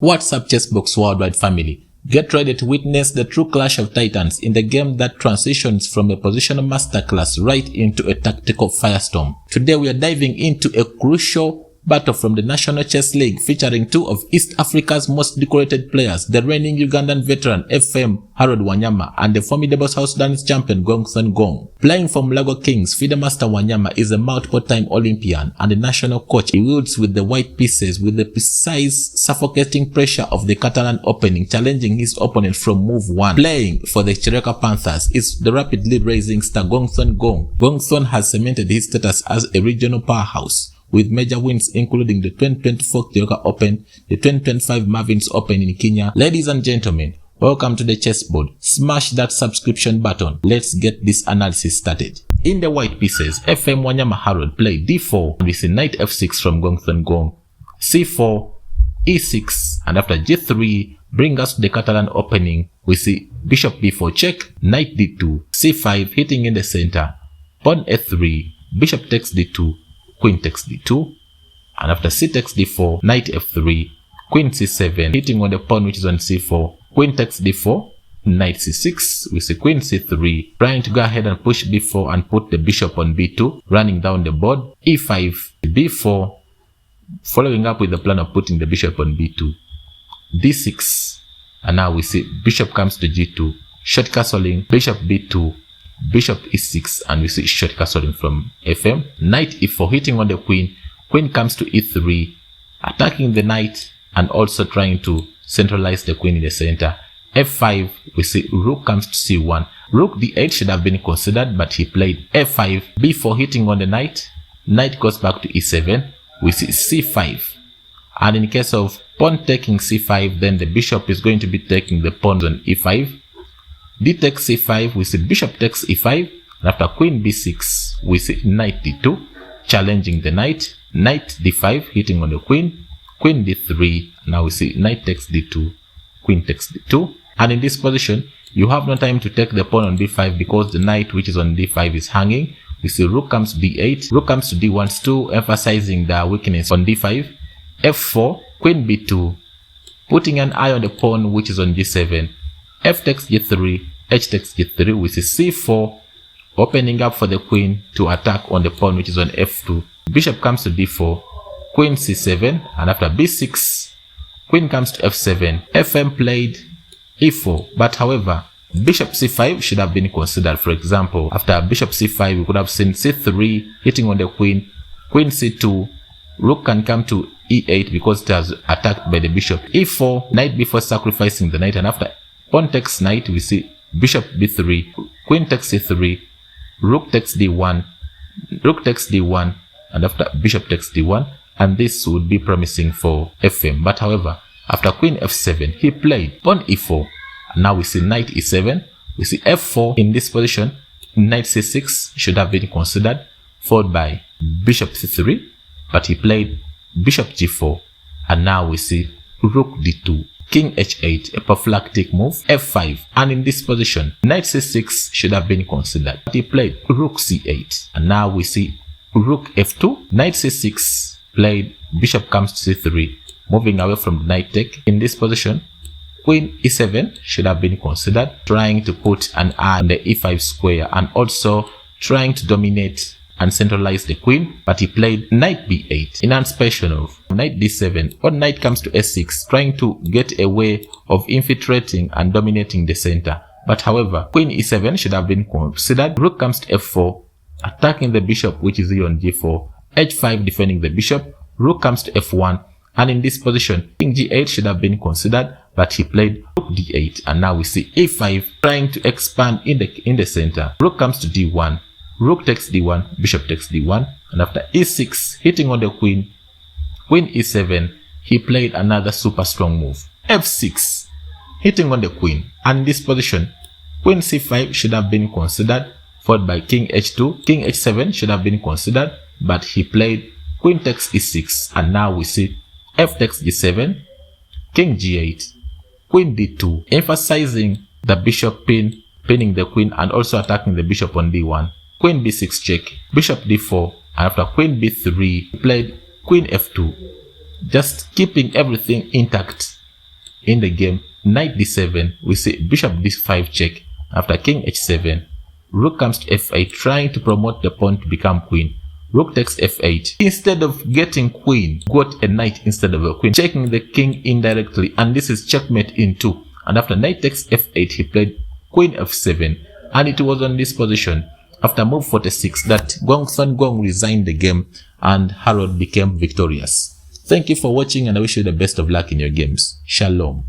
What's up, Chessbox Worldwide family? Get ready to witness the true clash of titans in the game that transitions from a positional masterclass right into a tactical firestorm. Today we are diving into a crucial battle from the National Chess League featuring two of East Africa's most decorated players, the reigning Ugandan veteran FM Harold Wanyama and the formidable South Sudanese champion Gong Thon Gong. Playing for Mulago Kings, FIDE Master Wanyama is a multiple-time Olympian and a national coach. He wields with the white pieces with the precise, suffocating pressure of the Catalan opening, challenging his opponent from move 1. Playing for the Chireka Panthers is the rapidly rising star Gong Thon Gong. Gong Thon has cemented his status as a regional powerhouse, with major wins including the 2024 Chireka Open, the 2025 Marvins Open in Kenya. Ladies and gentlemen, welcome to the chessboard. Smash that subscription button. Let's get this analysis started. In the white pieces, FM Wanyama Harold played d4 with a knight f6 from Gong Thon Gong, c4, e6, and after g3 bring us to the Catalan opening. We see bishop b4 check, knight d2, c5 hitting in the center, pawn a3, bishop takes d2, queen takes d2, and after c takes d4, knight f3, queen c7 hitting on the pawn which is on c4, queen takes d4, knight c6, we see queen c3 trying to go ahead and push b4 and put the bishop on b2, running down the board, e5, b4, following up with the plan of putting the bishop on b2, d6, and now we see bishop comes to g2, short castling, bishop b2, bishop e6, and we see short castling from FM, knight e4 hitting on the queen, queen comes to e3, attacking the knight and also trying to centralize the queen in the center, f5, we see rook comes to c1, rook d8 should have been considered, but he played f5, b4 hitting on the knight, knight goes back to e7, we see c5, and in case of pawn taking c5, then the bishop is going to be taking the pawns on e5, d takes c5, we see bishop takes e5, and after queen b6, we see knight d2, challenging the knight, knight d5 hitting on the queen, queen d3, now we see knight takes d2, queen takes d2, and in this position, you have no time to take the pawn on b5 because the knight which is on d5 is hanging. We see rook comes to d8, rook comes to d1, still emphasizing the weakness on d5, f4, queen b2, putting an eye on the pawn which is on g7, f takes g3, h takes g3, we see c4, opening up for the queen to attack on the pawn which is on f2, bishop comes to d4, queen c7, and after b6, queen comes to f7, FM played e4, but however, bishop c5 should have been considered. For example, after bishop c5, we could have seen c3 hitting on the queen, queen c2, rook can come to e8 because it was attacked by the bishop, e4, knight b4 sacrificing the knight, and after pawn takes knight, we see bishop b3, queen takes c3, rook takes d1, rook takes d1, and after bishop takes d1, and this would be promising for FM. But however, after queen f7, he played pawn e4, and now we see knight e7, we see f4. In this position, knight c6 should have been considered, followed by bishop c3, but he played bishop g4, and now we see rook d2, king h8, a prophylactic move, f5, and in this position, knight c6 should have been considered, but he played rook c8, and now we see rook f2, knight c6, played bishop comes to c3, moving away from the knight take. In this position, queen e7 should have been considered, trying to put an eye on the e5 square and also trying to dominate and centralize the queen, but he played knight b8 in anticipation of knight d7, or knight comes to s6, trying to get a way of infiltrating and dominating the center. But however, queen e7 should have been considered, rook comes to f4, attacking the bishop which is here on g4, h5 defending the bishop, rook comes to f1, and in this position, king g8 should have been considered, but he played rook d8, and now we see e5 trying to expand in the center, rook comes to d1, rook takes d1, bishop takes d1, and after e6 hitting on the queen, queen e7, he played another super strong move, f6 hitting on the queen, and in this position, queen c5 should have been considered, followed by king h2, king h7 should have been considered, but he played queen takes e6, and now we see f takes g7, king g8, queen d2, emphasizing the bishop pinning the queen and also attacking the bishop on d1, queen b6 check, bishop d4, and after queen b3, he played queen f2, just keeping everything intact in the game knight d7, we see bishop d5 check. After king h7, rook comes to f8, trying to promote the pawn to become queen. Rook takes f8. Instead of getting queen, got a knight instead of a queen, checking the king indirectly, and this is checkmate in 2. And after knight takes f8, he played queen f7, and it was on this position, after move 46, that Gong Thon Gong resigned the game and Harold became victorious. Thank you for watching, and I wish you the best of luck in your games. Shalom.